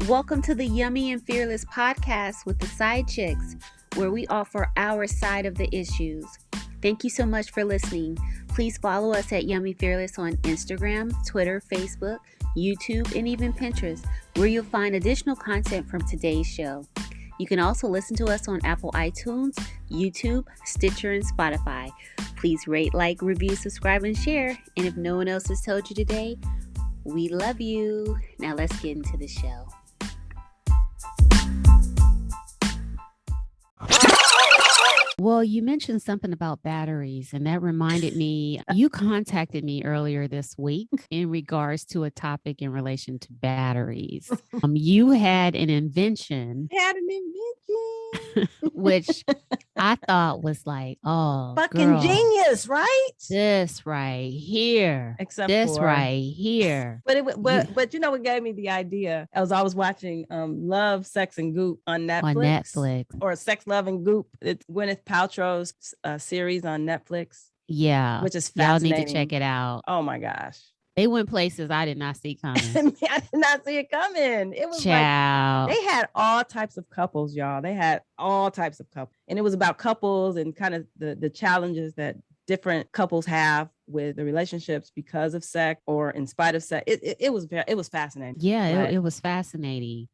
Welcome to the Yummy and Fearless podcast with the Side Chicks, where we offer our side of the issues. Thank you so much for listening. Please follow us at Yummy Fearless on Instagram, Twitter, Facebook, YouTube, and even Pinterest, where you'll find additional content from today's show. You can also listen to us on Apple iTunes, YouTube, Stitcher, and Spotify. Please rate, like, review, subscribe, and share. And if no one else has told you today, we love you. Now let's get into the show. Well, you mentioned something about batteries, and that reminded me, you contacted me earlier this week in regards to a topic in relation to batteries. You had an invention. Which I thought was like, oh, fucking girl, genius, right? This right here. Except this for, right here. But you know what gave me the idea? As I was watching Love, Sex, and Goop on Netflix. Or Sex, Love, and Goop. It's Gwyneth Paltrow's series on Netflix. Yeah. Which is fascinating. Y'all need to check it out. Oh my gosh. They went places I did not see coming. I did not see it coming. It was like they had all types of couples, y'all. They had all types of couples. And it was about couples and kind of the challenges that different couples have with the relationships because of sex or in spite of sex. It was fascinating. Yeah, it was fascinating.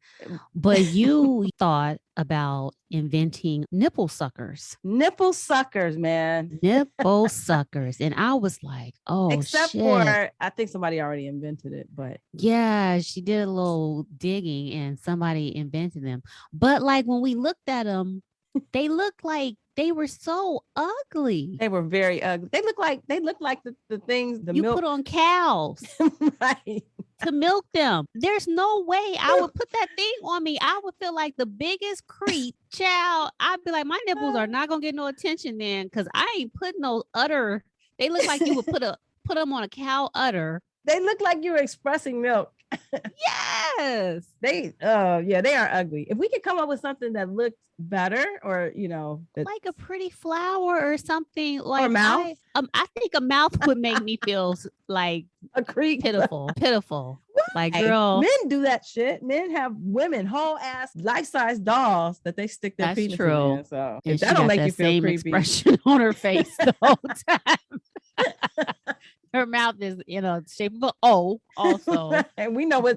But you thought about inventing nipple suckers. Nipple suckers, man. Nipple suckers. And I was like, oh, except shit. for, I think somebody already invented it, but. Yeah, she did a little digging and somebody invented them. But like when we looked at them, they looked like they were so ugly. They were very ugly. They look like the things you milk. Put on cows. Right. To milk them. There's no way I would put that thing on me. I would feel like the biggest creep. Child, I'd be like, my nipples are not gonna get no attention then, because I ain't putting no udder. They look like you would put them on a cow udder. They look like you were expressing milk. Yes. They are ugly. If we could come up with something that looked better, or like a pretty flower or something, like or mouth. I think a mouth would make me feel like a creep. Pitiful. What? Like, girl, men do that shit. Men have women whole ass life-size dolls that they stick their penis in. So if that don't make you feel creepy, expression on her face the whole time. Her mouth is in a shape of an O also. And we know why.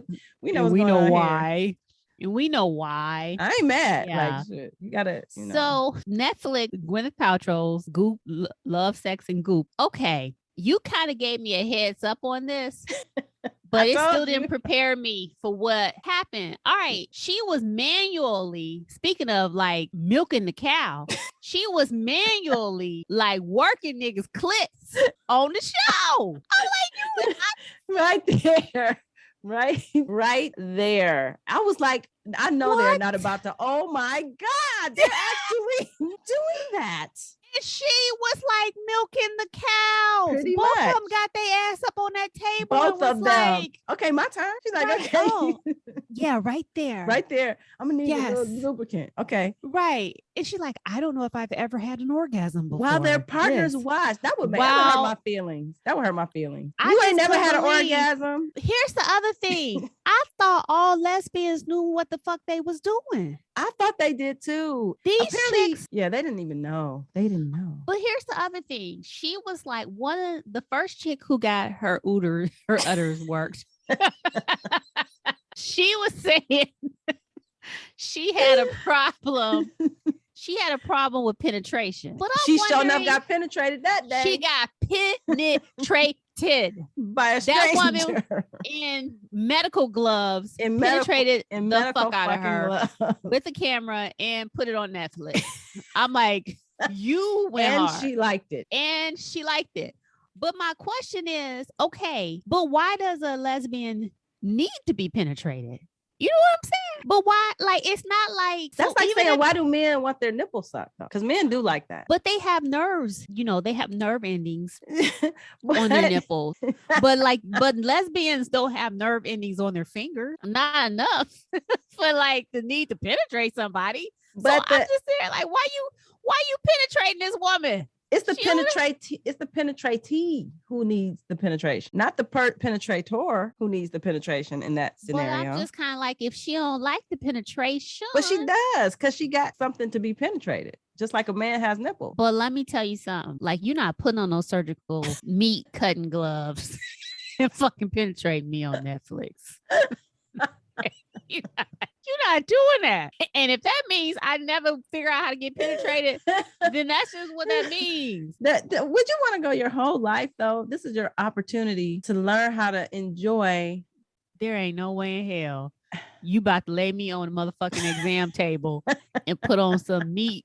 And we know why. I ain't mad. Yeah. Like shit. You gotta, So Netflix, Gwyneth Paltrow's Goop, Love, Sex, and Goop. Okay. You kind of gave me a heads up on this, but it still didn't prepare me for what happened. All right. She was manually, speaking of like milking the cow, she was manually like working niggas' clits on the show. I'm like, right there. Right there. I was like, I know they're not about to. Oh my God, they're actually doing that. And she was like milking the cows. Pretty Both much. of them got their ass up on that table. Both of them. Like, okay, my turn. She's like, right, okay. oh, yeah, right there. Right there. I'm gonna need a little lubricant. Okay. Right. And she's like, I don't know if I've ever had an orgasm before. While their partners watch. That would hurt my feelings. You ain't never had an orgasm. Here's the other thing. I thought all lesbians knew what the fuck they was doing. I thought they did too. These apparently, chicks, they didn't even know. They didn't know. But here's the other thing. She was like one of the first chick who got her udders worked. She was saying she had a problem. She had a problem with penetration. But she sure enough got penetrated that day. She got penetrated by a stranger. That woman in medical gloves penetrated the fuck out of her with a camera and put it on Netflix. I'm like, you went hard. And she liked it. But my question is, okay, but why does a lesbian need to be penetrated? You know what I'm saying? But why? Like, it's not like that's like saying, why do men want their nipples sucked? Because men do like that. But they have nerves. They have nerve endings on their nipples. But lesbians don't have nerve endings on their finger. Not enough for like the need to penetrate somebody. But so I'm just saying, like, why you penetrating this woman? It's the penetratee who needs the penetration, not the penetrator who needs the penetration in that scenario. But I'm just kind of like, if she don't like the penetration. But she does, because she got something to be penetrated, just like a man has nipples. But let me tell you something. Like, you're not putting on those surgical meat cutting gloves and fucking penetrating me on Netflix. You're not doing that. And if that means I never figure out how to get penetrated, then that's just what that means. Would you want to go your whole life, though? This is your opportunity to learn how to enjoy. There ain't no way in hell you about to lay me on a motherfucking exam table and put on some meat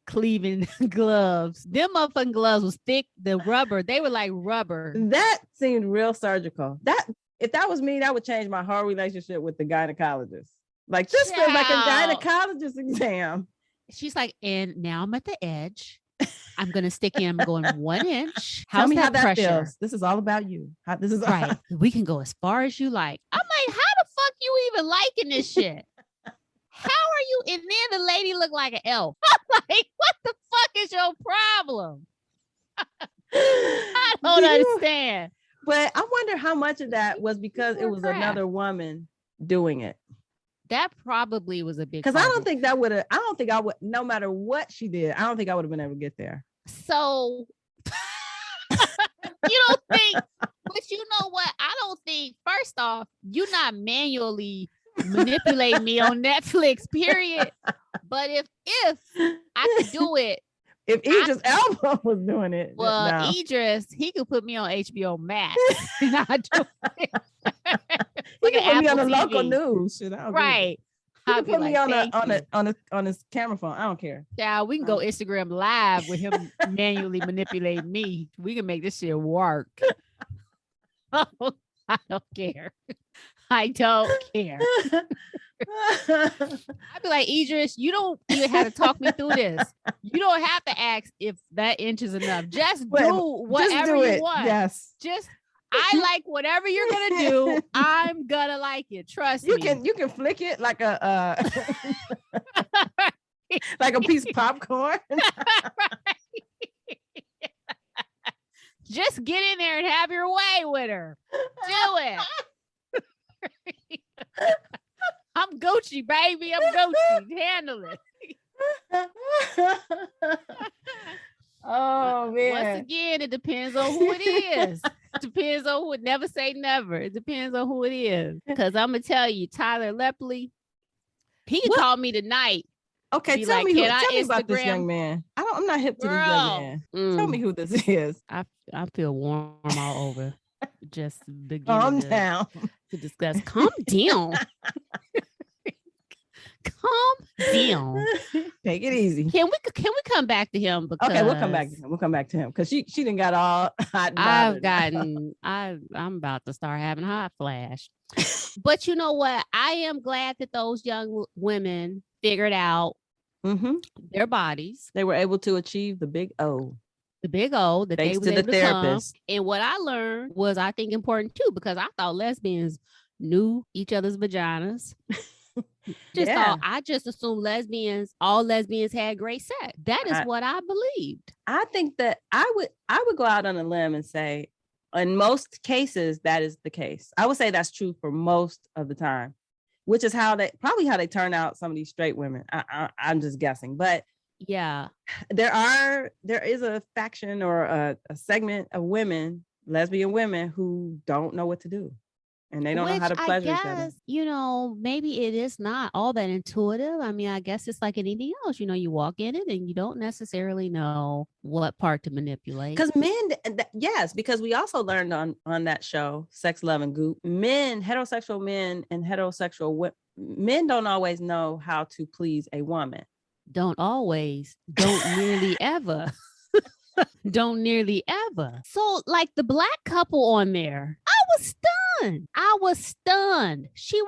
cleaving gloves. Them motherfucking gloves was thick, the rubber. They were like rubber. That seemed real surgical. If that was me, that would change my whole relationship with the gynecologist. Like, this feels like a gynecologist exam. She's like, and now I'm at the edge. I'm going to stick in. I'm going 1 inch. Tell me how that feels. This is all about you. This is right. We can go as far as you like. I'm like, how the fuck you even liking this shit? How are you? And then the lady looked like an elf. I'm like, what the fuck is your problem? I don't understand. But I wonder how much of that was because it was another woman doing it. That probably was a big, because I don't think I would, no matter what she did, I don't think I would have been able to get there. So you don't think, but you know what? I don't think, first off, you're not manually manipulating me on Netflix, period. But if I could do it, if Idris Elba was doing it, well, Idris, he could put me on HBO Max. And I do it. He can put me on the local news. Shit, right. He can put me on his camera phone. I don't care. Yeah, we can go Instagram live with him manually manipulating me. We can make this shit work. I don't care. I don't care. I'd be like, Idris, you don't even have to talk me through this. You don't have to ask if that inch is enough. Just do whatever you want. Yes. I like whatever you're gonna do. I'm gonna like it. Trust me. You can flick it like a like a piece of popcorn. Just get in there and have your way with her. Do it. I'm Gucci, baby. I'm Gucci. Handle it. Oh man. Once again, it depends on who it is. Depends on who. Never say never. It depends on who it is. Because I'm gonna tell you, Tyler Lepley, he can call me tonight. Okay, tell me about this young man. I'm not hip to this young man. Tell me who this is. I feel warm all over. Just calm down to discuss. Calm down. Calm down. Take it easy. Can we come back to him? Because okay, we'll come back to him. We'll come back to him because she didn't got all hot. I'm about to start having hot flash. But you know what? I am glad that those young women figured out their bodies. They were able to achieve the big O. The big O that thanks they to the therapist. And what I learned was, I think, important too, because I thought lesbians knew each other's vaginas. I just assumed all lesbians had great sex. That is what I believed. I think that I would go out on a limb and say, in most cases, that is the case. I would say that's true for most of the time, which is how they turn out some of these straight women. I'm just guessing, but yeah, there is a faction or a segment of women, lesbian women, who don't know what to do. And they don't know how to pleasure each other. You know, maybe it is not all that intuitive. I mean, I guess it's like anything else. You know, you walk in it and you don't necessarily know what part to manipulate. Because because we also learned on that show, Sex, Love, and Goop, heterosexual men and heterosexual men don't always know how to please a woman. Don't nearly ever. Don't nearly ever. So like the black couple on there, I was stunned. She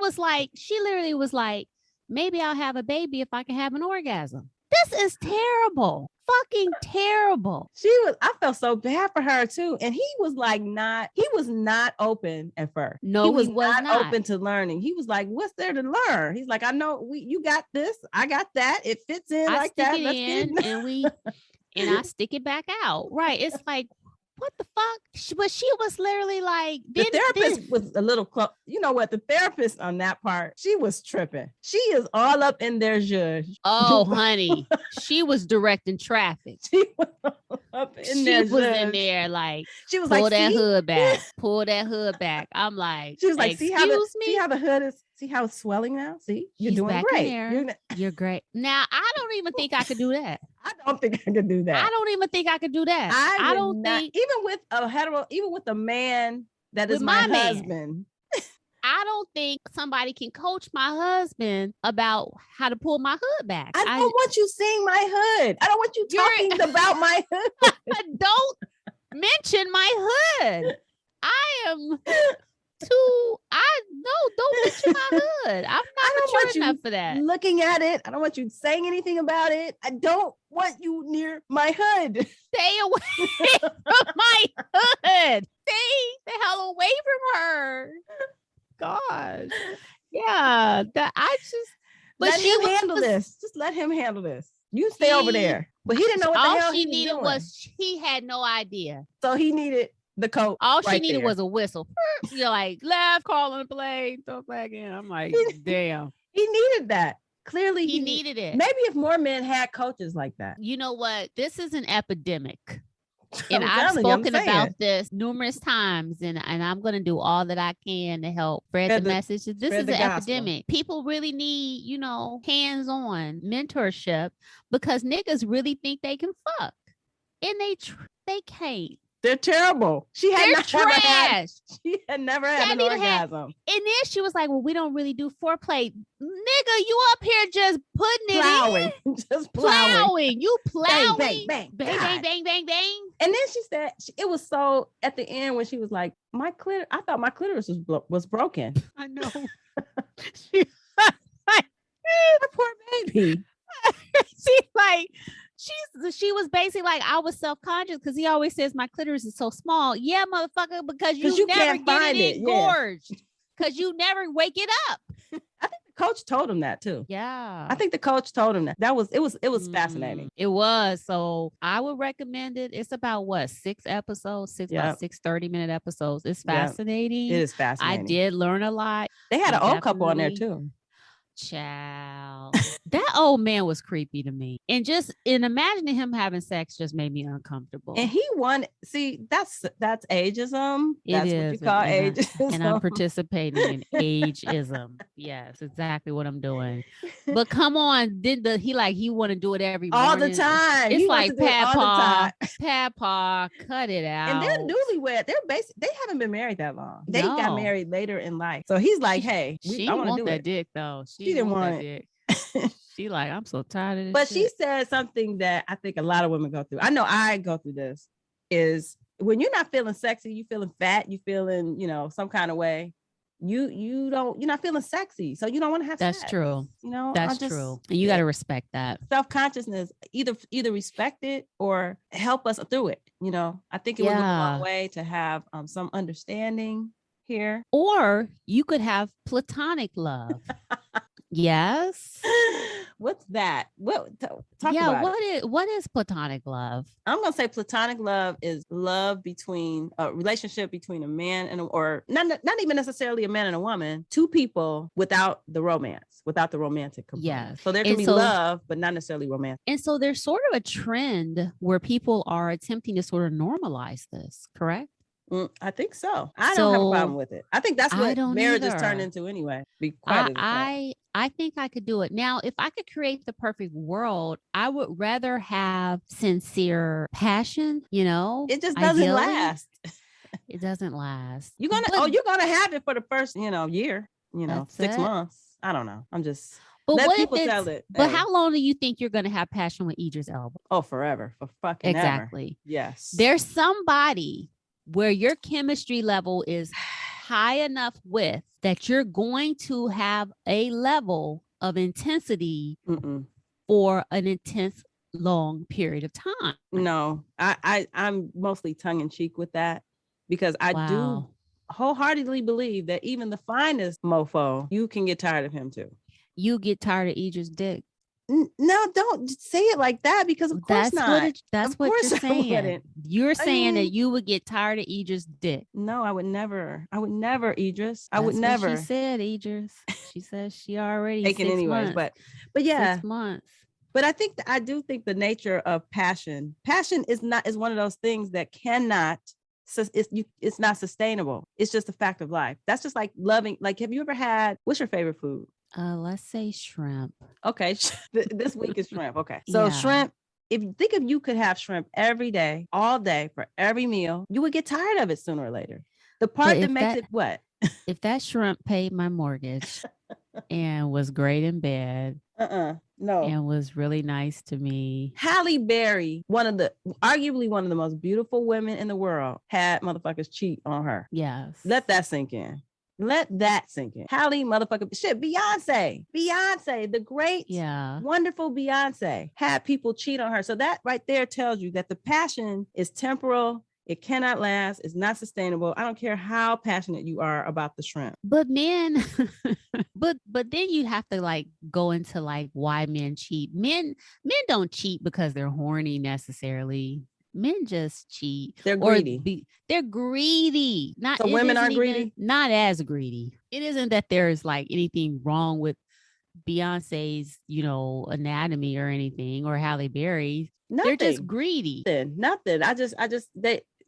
literally was like, maybe I'll have a baby if I can have an orgasm. This is terrible. Fucking terrible. I felt so bad for her too. And he was not open at first. No, he was not open to learning. He was like, what's there to learn? He's like, I know you got this. I got that. It fits in like that. Let's get it in. and I stick it back out. Right. It's like, what the fuck? But she was literally like, the therapist was a little close. You know what? The therapist on that part, she was tripping. She is all up in their zhuzh. Oh, honey, she was directing traffic. She was up in she there. Was in there like, she was pull like, that hood back, pull that hood back. I'm like, she was like, see how the hood is. See how it's swelling now? See, you're She's doing great. You're great. Now, I don't even think I could do that. I don't think I could do that. I don't even think I could do that. I don't think, even with a hetero, even with a man that is my husband. I don't think somebody can coach my husband about how to pull my hood back. I don't want you seeing my hood. I don't want you talking about my hood. Don't mention my hood. I am don't mention my hood. I'm not mature enough for that. Looking at it. I don't want you saying anything about it. I don't want you near my hood. Stay away from my hood. Stay the hell away from her. Gosh. Yeah. Let him handle this. Just let him handle this. You stay over there. But he didn't know what the hell he needed was he had no idea. So he needed the coat. All she needed was a whistle. You're like, left, calling the play, throw back in. I'm like, damn. He needed that. Clearly he needed it. Maybe if more men had coaches like that. You know what? This is an epidemic. And I've spoken about this numerous times, and I'm going to do all that I can to help spread the message. This is an epidemic. People really need, hands-on mentorship because niggas really think they can fuck, and they can't. They're terrible. She had never had an orgasm. And then she was like, well, we don't really do foreplay. Nigga, you up here just putting plowing. It in. Just plowing. You plowing. Bang, bang, bang. Bang, bang, bang, bang, bang. And then she said, it was so, at the end when she was like, I thought my clitoris was broken. I know. My poor baby. She was basically like, I was self-conscious because he always says my clitoris is so small. Yeah, motherfucker, because you never get it engorged. Because you never wake it up. I think the coach told him that too. Yeah. I think the coach told him that. It was fascinating. It was. So I would recommend it. It's about 6 episodes, about 6 30-minute episodes. It's fascinating. It is fascinating. I did learn a lot. They had an old couple on there too. Child. That old man was creepy to me. And imagining him having sex just made me uncomfortable. And he won. See, that's ageism. That's what you call ageism. And I'm participating in ageism. Yes, exactly what I'm doing. But come on, he want to do it every morning. All the time. It's like Papa, cut it out. And they're newlywed. They haven't been married that long. They got married later in life. So he's like, hey, I want to do that dick though. She didn't want it. She like, I'm so tired of this. But she said something that I think a lot of women go through. I know I go through this. Is when you're not feeling sexy, you feeling fat, you feeling, some kind of way. You're not feeling sexy, so you don't want to have sex. That's true. That's true. And you got to respect that. Self-consciousness, either respect it or help us through it. I think it would go a long way to have some understanding here. Or you could have platonic love. Yes. What's that? What is platonic love? I'm gonna say platonic love is love between a relationship between a man or not even necessarily a man and a woman, two people without the romance, without the romantic component. Yeah. So there can be love, but not necessarily romantic. And so there's sort of a trend where people are attempting to sort of normalize this, correct? I think so. I don't have a problem with it. I think that's what marriage has turned into anyway. I think I could do it. Now, if I could create the perfect world, I would rather have sincere passion, It just doesn't last. It doesn't last. You're gonna have it for the first, year, 6 months. I don't know. I'm just let people tell it. But how long do you think you're gonna have passion with Idris Elba? Oh, forever. For fucking exactly. Ever. Yes. There's somebody where your chemistry level is high enough with that you're going to have a level of intensity for an intense long period of time. No, I'm mostly tongue in cheek with that because I do wholeheartedly believe that even the finest mofo, you can get tired of him too. You get tired of Idris' dick. No, don't say it like that, because of course not. That's what you're saying. You're saying that you would get tired of Idris' dick. No, I would never, Idris. I That's would never. What she said, Idris. She says she already taken anyways, but yeah, 6 months. But I do think the nature of passion is one of those things that cannot. It's not sustainable. It's just a fact of life. That's just like loving. Like, have you ever had? What's your favorite food? Let's say shrimp. Okay, this week is shrimp. Okay, so shrimp. If you could have shrimp every day, all day, for every meal, you would get tired of it sooner or later. The part that makes it what? If that shrimp paid my mortgage and was great in bed, no, and was really nice to me. Halle Berry, arguably one of the most beautiful women in the world, had motherfuckers cheat on her. Yes. Let that sink in. Halle motherfucker shit. Beyonce, the great, wonderful Beyonce, had people cheat on her. So that right there tells you that the passion is temporal. It cannot last. It's not sustainable. I don't care how passionate you are about the shrimp. But men, but then you have to like go into like why men cheat. Men don't cheat because they're horny necessarily. Men just cheat. They're greedy. They're greedy. Not so women aren't greedy. Not as greedy. It isn't that there's like anything wrong with Beyonce's, anatomy or anything, or Halle Berry. Nothing. They're just greedy. Nothing.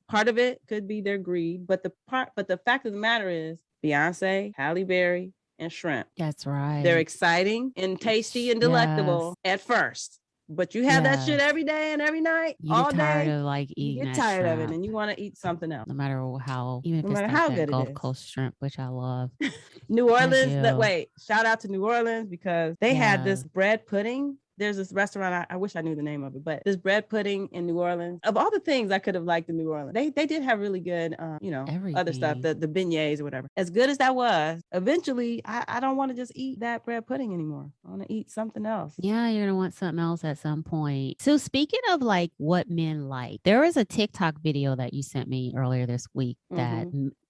Part of it could be their greed, but the fact of the matter is Beyonce, Halle Berry, and shrimp. That's right. They're exciting and tasty and delectable at first. But you have that shit every day and every night, all day. Tired of like eating. You get tired of it, and you want to eat something else. No matter how, even if it's like how that Gulf Coast shrimp, which I love. New Orleans. Shout out to New Orleans, because they had this bread pudding. There's this restaurant, I wish I knew the name of it, but this bread pudding in New Orleans. Of all the things I could have liked in New Orleans, they did have really good, other stuff, the beignets or whatever. As good as that was, eventually, I don't want to just eat that bread pudding anymore. I want to eat something else. Yeah, you're going to want something else at some point. So speaking of like what men like, there was a TikTok video that you sent me earlier this week that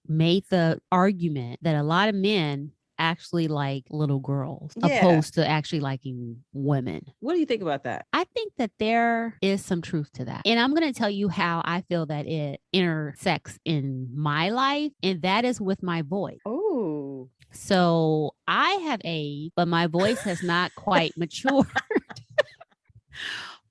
made the argument that a lot of men actually like little girls opposed to actually liking women. What do you think about that? I think that there is some truth to that. And I'm going to tell you how I feel that it intersects in my life. And that is with my voice. Oh. So I have age, but my voice has not quite matured.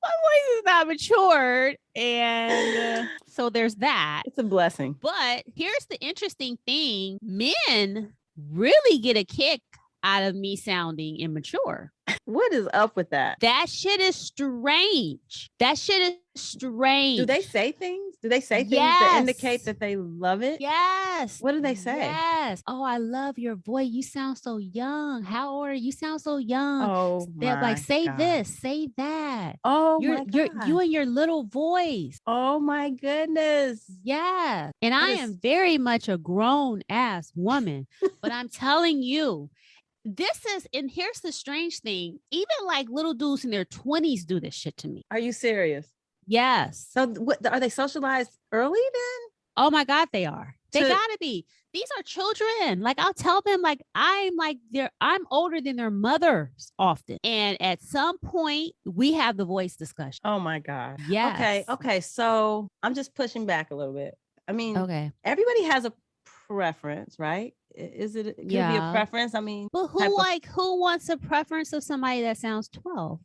My voice is not matured. And so there's that. It's a blessing. But here's the interesting thing. Men really get a kick out of me sounding immature. What is up with that? That shit is strange. Do they say things? That indicate that they love it? Yes. What do they say? Yes. Oh, I love your voice. You sound so young. How old are you? You sound so young. Oh, they're like, say this, say that. Oh, you and your little voice. Oh my goodness. Yeah. And I am very much a grown ass woman, but I'm telling you, and here's the strange thing. Even like little dudes in their 20s do this shit to me. Are you serious? Yes. So are they socialized early then? Oh my God, they are. They gotta be. These are children. Like I'll tell them like I'm older than their mothers often. And at some point we have the voice discussion. Oh my God. Yeah. Okay. So I'm just pushing back a little bit. I mean, everybody has a preference, right? Could be a preference? I mean, but who wants a preference of somebody that sounds 12?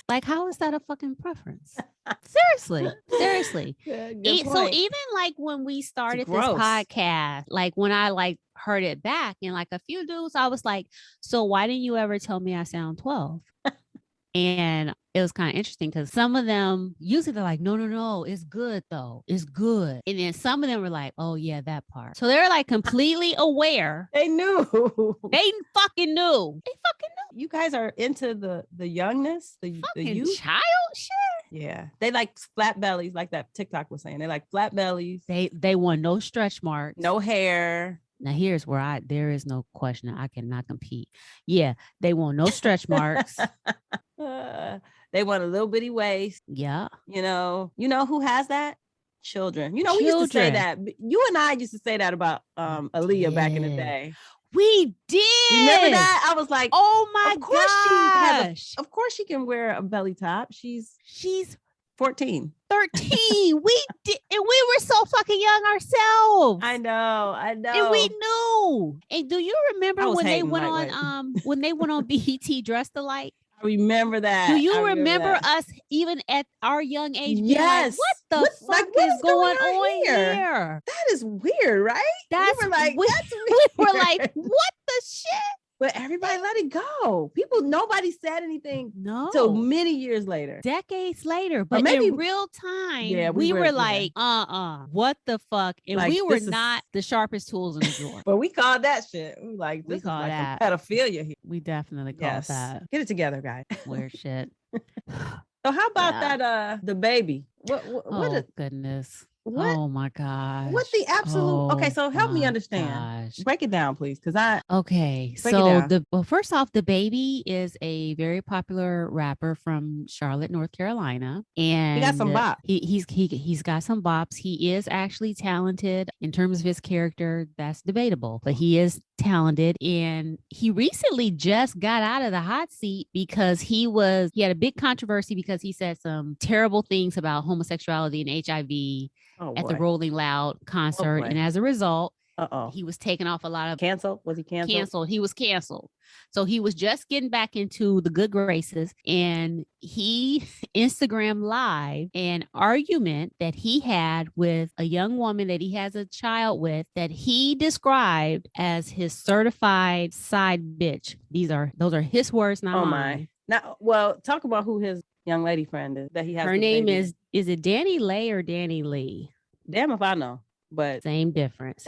Like, how is that a fucking preference? Seriously. So even like when we started this podcast, like when I like heard it back and like a few dudes, I was like, so why didn't you ever tell me I sound 12? And it was kind of interesting because some of them usually they're like, no, it's good though. It's good. And then some of them were like, oh yeah, that part. So they're like completely aware. They knew. They fucking knew. You guys are into the youngness, the youth. Child shit. Yeah. They like flat bellies, like that TikTok was saying. They like flat bellies. They want no stretch marks. No hair. Now here's where there is no question. I cannot compete. Yeah, they want no stretch marks. They want a little bitty waist. Yeah. You know who has that? Children. We used to say that. You and I used to say that about Aaliyah back in the day. We did. Remember that? I was like, oh my gosh. Of course she can wear a belly top. She's 14. 13. We did, and we were so fucking young ourselves. I know. And we knew. And do you remember when they went on when they went on BET Dressed Alike? I remember that. Do you remember us even at our young age? Yes. Like, what the fuck is going on here? That is weird, right? That's we were like, that's weird. We were like, what the shit? But everybody let it go. Nobody said anything until many years later. Decades later. But maybe in real time, we were like, what the fuck? And like, we were not the sharpest tools in the drawer. But we called that shit. We like, this is like that pedophilia here. We definitely called that. Get it together, guys. Weird shit. So how about that, the baby? What goodness. Oh my gosh. What the absolute? Okay, so help me understand. Gosh. Break it down, please. First off, the baby is a very popular rapper from Charlotte, North Carolina. And he got some bops. He's got some bops. He is actually talented. In terms of his character, that's debatable, but he is talented. And he recently just got out of the hot seat because he had a big controversy because he said some terrible things about homosexuality and HIV at the Rolling Loud concert. And as a result, he was taken off a lot of... Canceled? Was he canceled? Canceled. He was canceled. So he was just getting back into the good graces, and he Instagram live an argument that he had with a young woman that he has a child with that he described as his certified side bitch. Those are his words, not mine. Now, well, talk about who his young lady friend is that he has. Her name is it Danny Lay or Danny Lee? Damn if I know, but same difference.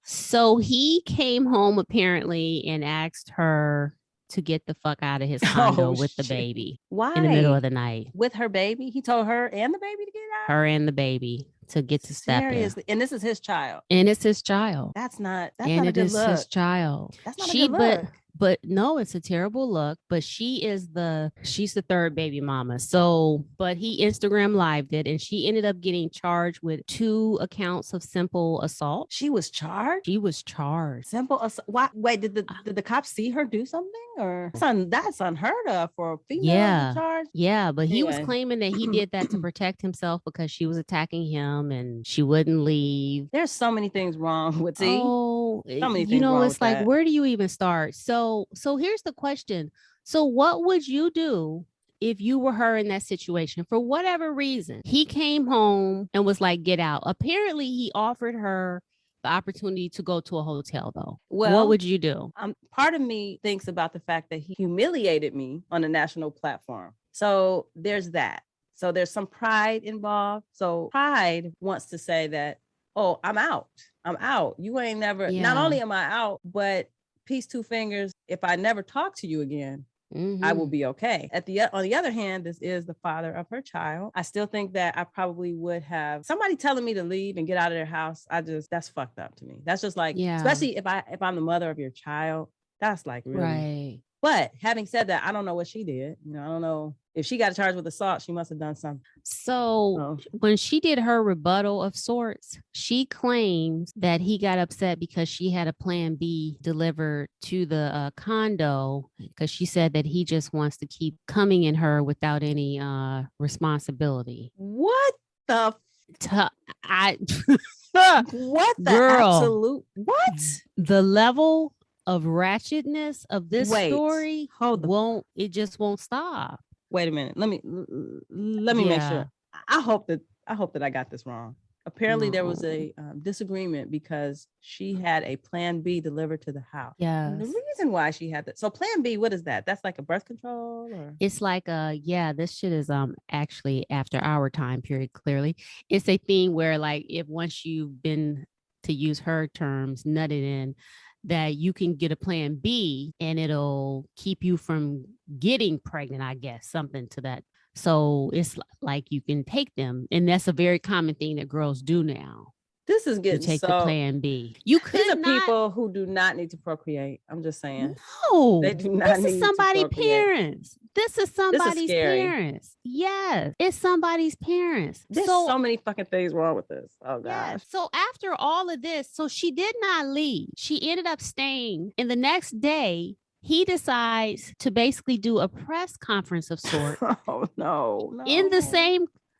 So he came home apparently and asked her to get the fuck out of his condo with the baby. Why? In the middle of the night. With her baby? He told her and the baby to get out? Her and the baby to get to step in. And this is his child. And it's his child. That's not a good look. And it is his child. That's not a good look. But no, it's a terrible look. But she's the third baby mama. So, but he Instagram lived it, and she ended up getting charged with 2 accounts of simple assault. She was charged? She was charged. Simple assault. Wait, did the cops see her do something? Or that's unheard of for a female to be charged? Yeah, but he was claiming that he did that to protect himself because she was attacking him and she wouldn't leave. There's so many things wrong with so many things wrong it's like, where do you even start? So here's the question. So what would you do if you were her in that situation? For whatever reason, he came home and was like, get out. Apparently, he offered her the opportunity to go to a hotel, though. Well, what would you do? Part of me thinks about the fact that he humiliated me on a national platform. So there's that. So there's some pride involved. So pride wants to say that, oh, I'm out. You ain't never, not only am I out, but peace, 2 fingers. If I never talk to you again, I will be okay. On the other hand, this is the father of her child. I still think that I probably would have somebody telling me to leave and get out of their house. That's fucked up to me. That's just like, especially if I'm the mother of your child, that's like really. Right. But having said that, I don't know what she did. I don't know if she got charged with assault. She must have done something. So when she did her rebuttal of sorts, she claims that he got upset because she had a plan B delivered to the condo because she said that he just wants to keep coming in her without any responsibility. What the? What the girl, absolute? What? The level of ratchetness of this story just won't stop. Wait a minute. Let me make sure. I hope that I got this wrong. Apparently there was a disagreement because she had a plan B delivered to the house. Yeah. The reason why she had that. So plan B, what is that? That's like a birth control or? It's like this shit is actually after our time period, clearly. It's a thing where like if once you've been, to use her terms, nutted in, that you can get a plan B and it'll keep you from getting pregnant, I guess, something to that. So it's like you can take them. And that's a very common thing that girls do now. This is getting take the plan B. You could These are not. people who do not need to procreate. I'm just saying. No, they do not need somebody's to procreate. parents. This is somebody's parents. Yes, it's somebody's parents. There's so many fucking things wrong with this. Oh gosh. Yes. So after all of this, so she did not leave. She ended up staying. And the next day, he decides to basically do a press conference of sorts. Oh no.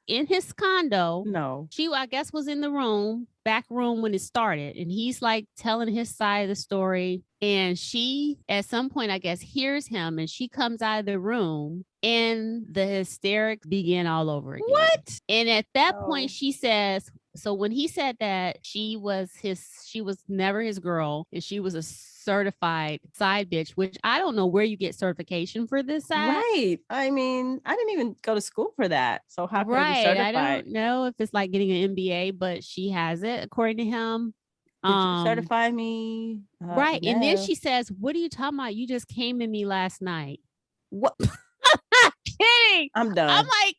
In his condo. No. She, I guess, was in the back room when it started. And he's like telling his side of the story. And she, at some point, I guess, hears him and she comes out of the room and the hysterics begin all over again. What? And at that point, she says, so when he said that she was never his girl and she was a certified side bitch, which I don't know where you get certification for this side. Right. I mean, I didn't even go to school for that. So how can I be certified? I don't know if it's like getting an MBA, but she has it according to him. Did you certify me? Right. No. And then she says, what are you talking about? You just came in me last night. What? I'm kidding. I'm done. I'm like,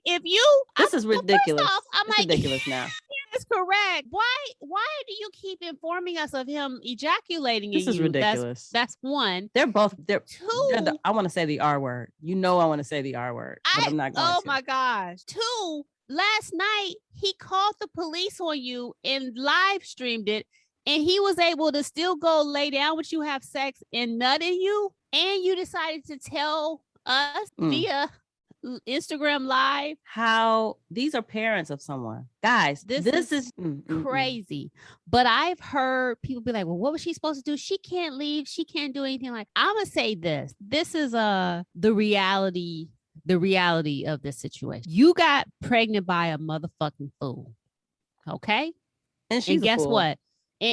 this is ridiculous. Off, it's ridiculous now. That's correct. Why do you keep informing us of him ejaculating? This is ridiculous. That's one. They're both. Two. I want to say the R word. You know, I want to say the R word, but I'm not going to. Oh my gosh. Two. Last night he called the police on you and live streamed it, and he was able to still go lay down with you, have sex, and nut in you, and you decided to tell us via Instagram Live how these are parents of someone. Guys, this is crazy. But I've heard people be like, well, what was she supposed to do? She can't leave. She can't do anything. Like, I'm gonna say this. This is the reality of this situation. You got pregnant by a motherfucking fool. Okay? And guess what?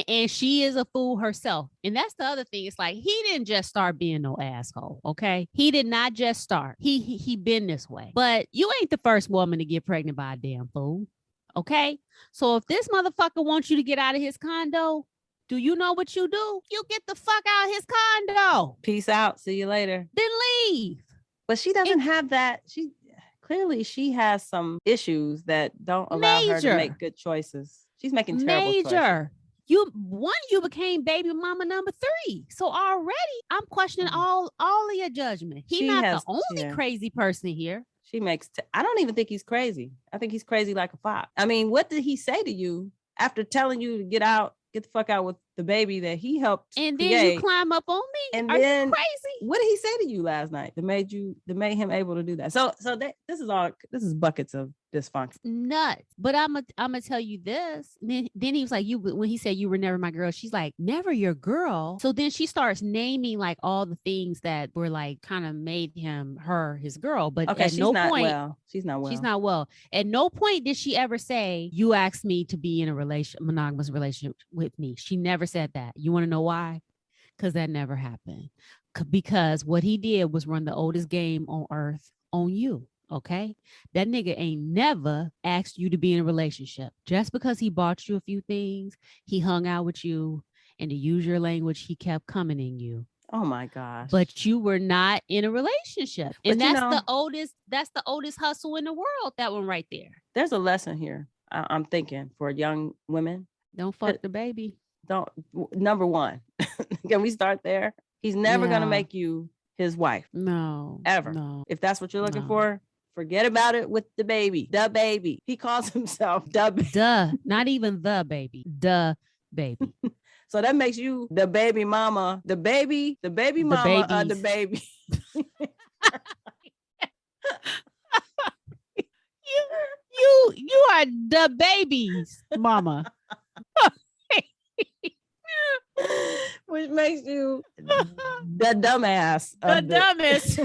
And she is a fool herself. And that's the other thing. It's like, he didn't just start being no asshole. Okay. He did not just start. He been this way. But you ain't the first woman to get pregnant by a damn fool. Okay. So if this motherfucker wants you to get out of his condo, do you know what you do? You get the fuck out of his condo. Peace out. See you later. Then leave. But she doesn't have that. She has some issues that don't allow her to make good choices. She's making terrible choices. You became baby mama number 3. So already I'm questioning all of your judgment. He's not the only crazy person here. She makes, I don't even think he's crazy. I think he's crazy like a fox. I mean, what did he say to you after telling you to get the fuck out with the baby that he helped and create? Then you climb up on me? And Are then you crazy? What did he say to you last night that made him able to do that? So this is buckets of dysfunction. Nuts. But I'm gonna tell you this. Then he was like, when he said you were never my girl, she's like, never your girl. So then she starts naming like all the things that were like kind of made her his girl. But okay, at no point, she's not well. She's not well. At no point did she ever say, you asked me to be in a monogamous relationship with me. She never said that. You want to know why? Because that never happened. Because what he did was run the oldest game on earth on you. Okay. That nigga ain't never asked you to be in a relationship. Just because he bought you a few things, he hung out with you, and to use your language, he kept coming in you. Oh my gosh. But you were not in a relationship. And that's the oldest hustle in the world. That one right there. There's a lesson here. I'm thinking for young women. Don't fuck the baby. Number one. Can we start there? He's never going to make you his wife. No. Ever. No. If that's what you're looking for, forget about it with the baby. The baby. He calls himself the baby. Duh. Not even the baby. The baby. So that makes you the baby mama. The baby mama of the baby. You are the baby's mama. Which makes you the dumbass. The dumbest.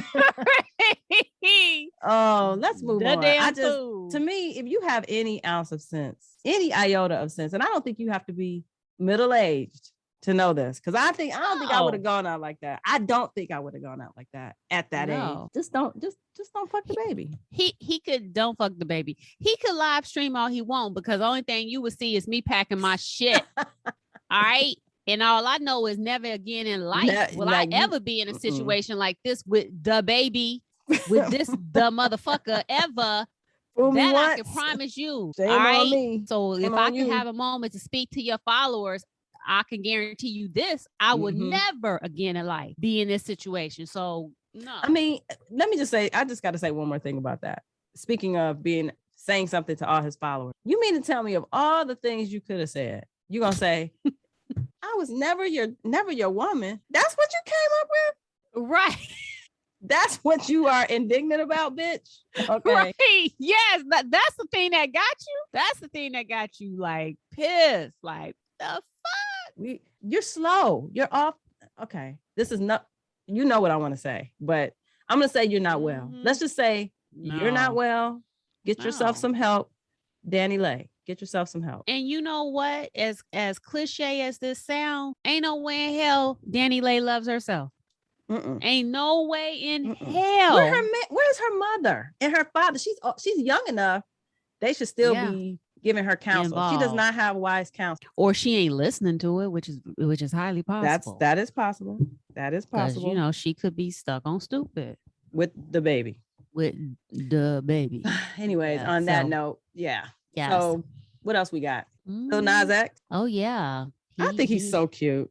Oh, let's move on. Fool. To me, if you have any ounce of sense, any iota of sense, and I don't think you have to be middle-aged to know this, because I don't think I would have gone out like that. I don't think I would have gone out like that at that age. Just don't fuck the baby. He could don't fuck the baby. He could live stream all he want, because the only thing you would see is me packing my shit. All right. And all I know is never again in life will I ever be in a situation like this with the baby, with this the motherfucker ever Fool me that once. I can promise you. Shame all right? on me. So Shame if I on can you. have a moment to speak to your followers, I can guarantee you this. I would never again in life be in this situation. So no. I mean, let me just say, I just got to say one more thing about that. Speaking of saying something to all his followers, you mean to tell me of all the things you could have said, you're going to say, I was never your woman. That's what you came up with? Right. That's what you are indignant about, bitch. Okay. Right. Yes, that's the thing that got you. That's the thing that got you like pissed. Like the fuck? You're slow. You're off. Okay. This is not, you know what I want to say, but I'm going to say you're not well. Let's just say you're not well. Get yourself some help. Danny Lay, get yourself some help. And you know what? As cliche as this sound, ain't no way in hell Danny Lay loves herself. Ain't no way in hell. Where's her mother and her father? She's young enough. They should still be giving her counsel. Involved. She does not have wise counsel, or she ain't listening to it, which is highly possible. That is possible. That is possible. You know, she could be stuck on stupid with the baby. Anyways, on that note, yeah. So what else we got? Lil Nas X. Oh yeah, I think he's so cute.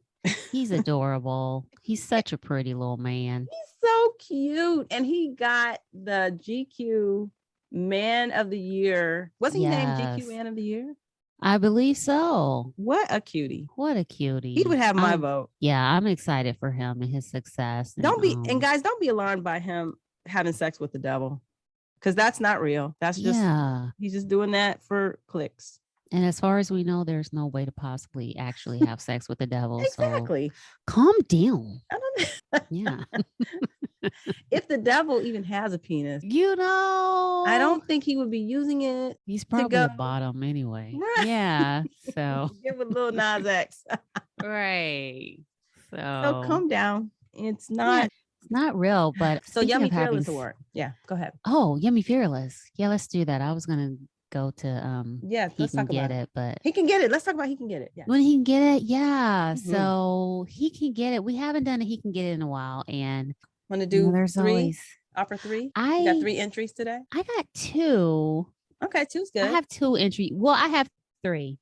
He's adorable. He's such a pretty little man. He's so cute. And he got the GQ Man of the Year. Wasn't he named GQ Man of the Year? I believe so. What a cutie. What a cutie. He would have my vote. Yeah, I'm excited for him and his success. And guys, don't be alarmed by him having sex with the devil. Because that's not real. That's just he's just doing that for clicks. And as far as we know, there's no way to possibly actually have sex with the devil. Exactly. So calm down. I don't know. Yeah. If the devil even has a penis, I don't think he would be using it. He's probably a bottom anyway. Right. Yeah. So give a little Nas X. Right. So calm down. It's not. Yeah. It's not real, but so Yummy Fearless award. Yeah, go ahead. Oh, Yummy Fearless. Yeah, let's do that. I was gonna go to let's talk about it, but he can get it. Let's talk about he can get it. Yeah. When he can get it, yeah. So he can get it. We haven't done it. He can get it in a while, and want to do there's 3? Always, offer 3. You got 3 entries today. I got 2. Okay, 2's good. I have 2 entries. Well, I have 3.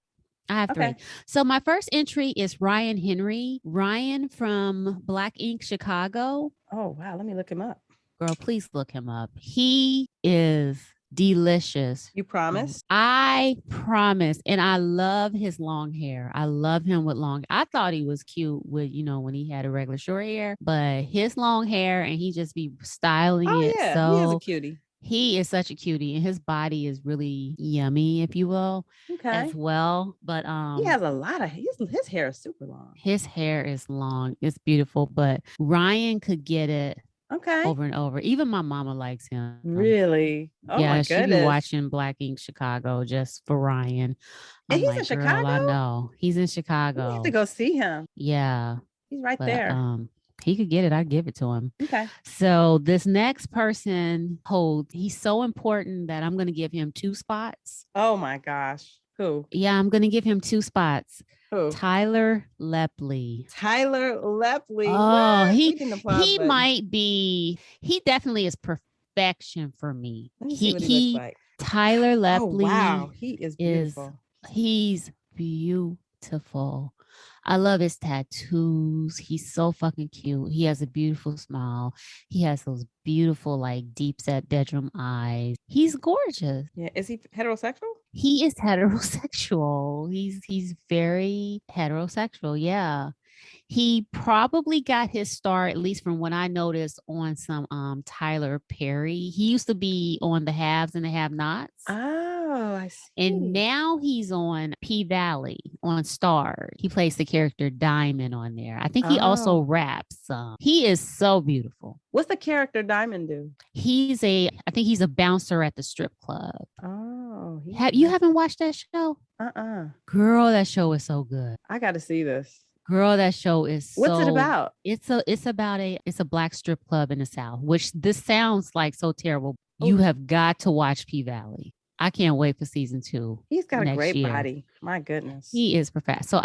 I have 3. So my first entry is Ryan Henry. Ryan from Black Ink Chicago. Oh, wow. Let me look him up. Girl, please look him up. He is delicious. You promise? I promise. And I love his long hair. I love him with long. I thought he was cute with, when he had a regular short hair, but his long hair and he just be styling it. Yeah. So he is a cutie. He is such a cutie, and his body is really yummy, if you will, as well. But he has a lot of his hair is super long. His hair is long. It's beautiful, but Ryan could get it over and over. Even my mama likes him. Really? Oh yeah, my she goodness. be watching Black Ink Chicago just for Ryan. And he's in Chicago? I know. He's in Chicago. We have to go see him. Yeah. He's right there. He could get it. I'd give it to him. Okay. So this next person he's so important that I'm going to give him 2 spots. Oh my gosh. Who? Yeah, I'm going to give him 2 spots. Who? Tyler Lepley. Tyler Lepley. Oh, he might be, he definitely is perfection for me. Let me see what he looks like. Tyler Lepley. Oh, wow. He is beautiful. He's beautiful. I love his tattoos. He's so fucking cute. He has a beautiful smile. He has those beautiful, like, deep set bedroom eyes. He's gorgeous. Yeah. Is he heterosexual? He is heterosexual. He's very heterosexual. Yeah. He probably got his start, at least from what I noticed, on some Tyler Perry. He used to be on the Haves and the Have-Nots. Oh, I see. And now he's on P-Valley on Star. He plays the character Diamond on there. I think he also raps. He is so beautiful. What's the character Diamond do? I think he's a bouncer at the strip club. Oh. You haven't watched that show? Girl, that show is so good. I got to see this. Girl, that show is What's it about? It's a black strip club in the South, which this sounds like so terrible. Ooh. You have got to watch P-Valley. I can't wait for season 2. He's got a great body. My goodness. He is perfect. So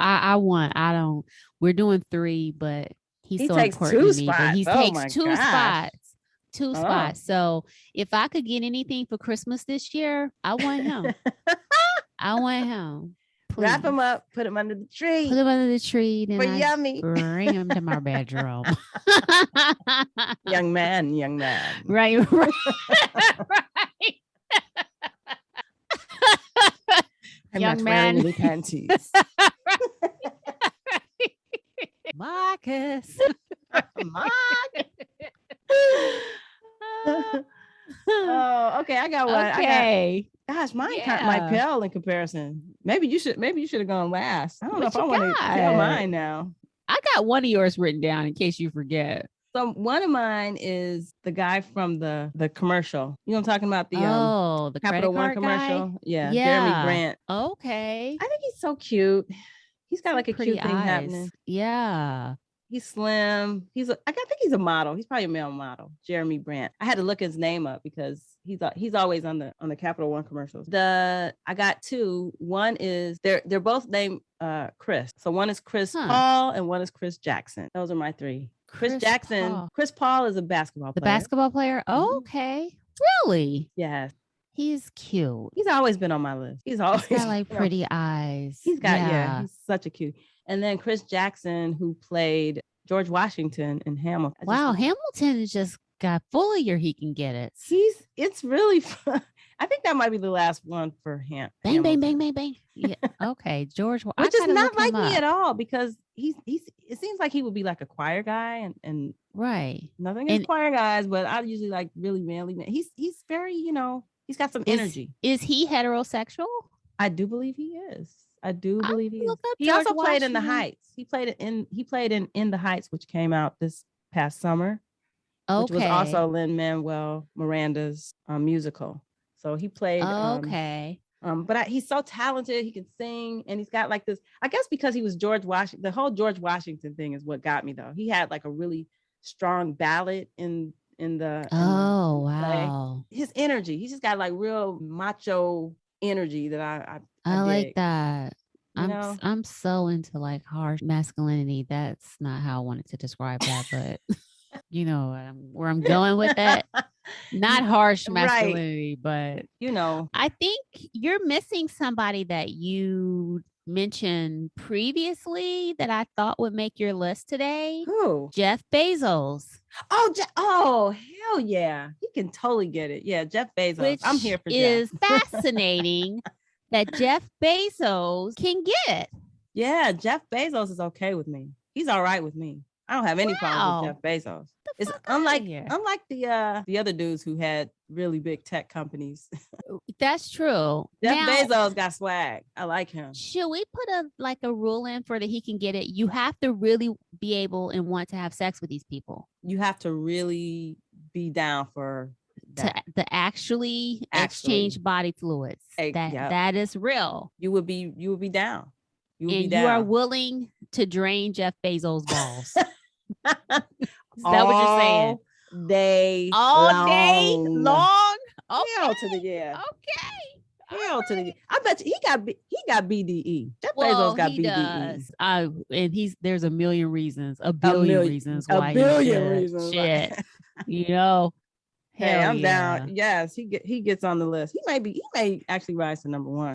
we're doing 3, but he so takes important 2 to me. spots. But he takes 2 spots. 2 spots. So if I could get anything for Christmas this year, I want him. I want him. Please. Wrap him up, put him under the tree. Put him under the tree. Then for Yummy. Bring him to my bedroom. Young man. Right. Right. I'm young not man. wearing any panties. Marcus. Oh, okay. I got one. Okay. Gosh, mine might pale in comparison. Maybe you should have gone last. I don't know if I want to tell mine now. I got one of yours written down in case you forget. So one of mine is the guy from the commercial. You know what I'm talking about? The Capital One commercial. Guy? Yeah, Jeremy Brant. Okay. I think he's so cute. He's got like a pretty cute thing happening. Yeah. He's slim. I think he's a model. He's probably a male model. Jeremy Brant. I had to look his name up because he's always on the Capital One commercials. I got 2. One is they're both named Chris. So one is Chris Paul and one is Chris Jackson. Those are my 3. Chris Jackson. Paul. Chris Paul is a basketball player. The basketball player? Oh, okay. Really? Yes. He's cute. He's always been on my list. He's always got like pretty eyes. He's got he's such a cute. And then Chris Jackson, who played George Washington in Hamilton. Wow, Hamilton just got full of your he can get it. It's really fun. I think that might be the last one for him. Bang, bang, bang, bang, bang. Yeah. Okay, George. Which is not like me at all because it seems like he would be like a choir guy and right. Nothing against choir guys, but I usually like really manly men. He's very, he's got some energy. Is he heterosexual? I do believe he is. I do believe he is. He also played in The Heights. He played in In the Heights, which came out this past summer. Okay. Which was also Lin-Manuel Miranda's musical. So he played. Okay. But he's so talented. He can sing, and he's got like this. I guess because he was George Washington. The whole George Washington thing is what got me though. He had like a really strong ballad in the. Oh wow! Play. His energy. He's just got like real macho energy that I like dig. that. I'm so into like harsh masculinity. That's not how I wanted to describe that, but you know where I'm going with that. Not harsh masculinity, right. But I think you're missing somebody that you mentioned previously that I thought would make your list today. Who? Jeff Bezos. Oh, hell yeah. He can totally get it. Yeah, Jeff Bezos. Which I'm here for is Jeff. Fascinating that Jeff Bezos can get it. Yeah, Jeff Bezos is okay with me. He's all right with me. I don't have any problems with Jeff Bezos. It's unlike the other dudes who had really big tech companies. That's true. Jeff Bezos got swag. I like him. Should we put a rule in for that he can get it? You have to really be able and want to have sex with these people. You have to really be down for that. To actually exchange body fluids. That is real. You would be down. You are willing to drain Jeff Bezos' balls. Is that what you're saying? All day long. Okay. Hell to the yeah. Okay. Hell to the. I bet you he got BDE. Jeff Bezos got BDE. Does. And there's a million reasons, a billion reasons why. A billion reasons. Shit. Hey, I'm down. Yes, he gets on the list. He may actually rise to number 1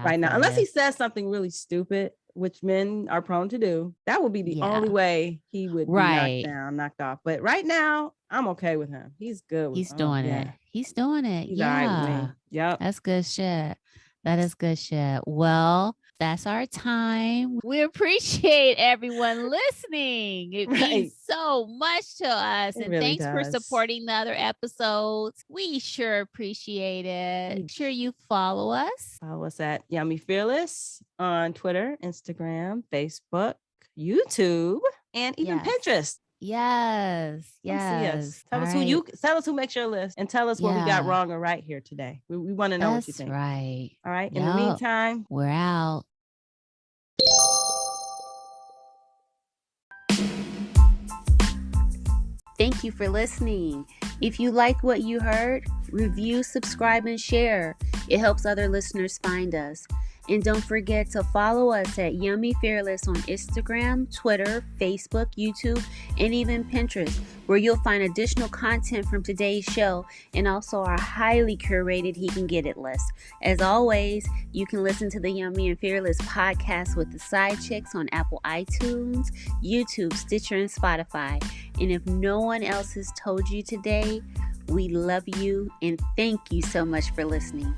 right now, unless he says something really stupid, which men are prone to do. That would be the only way he would be knocked off. But right now, I'm okay with him. He's good. He's doing it. He's doing it. He's all right with me. Yep. That's good shit. That is good shit. Well, that's our time. We appreciate everyone listening. It means so much to us. And really thanks for supporting the other episodes. We sure appreciate it. Make sure you follow us. Follow us at Yummy Fearless on Twitter, Instagram, Facebook, YouTube, and even Pinterest. Yes. Tell us who makes your list and tell us what we got wrong or right here today. We want to know what you think. Right. All right. In the meantime, we're out. Thank you for listening. If you like what you heard, review, subscribe, and share. It helps other listeners find us. And don't forget to follow us at Yummy Fearless on Instagram, Twitter, Facebook, YouTube, and even Pinterest, where you'll find additional content from today's show and also our highly curated He Can Get It list. As always, you can listen to the Yummy and Fearless podcast with the Side Chicks on Apple iTunes, YouTube, Stitcher, and Spotify. And if no one else has told you today, we love you and thank you so much for listening.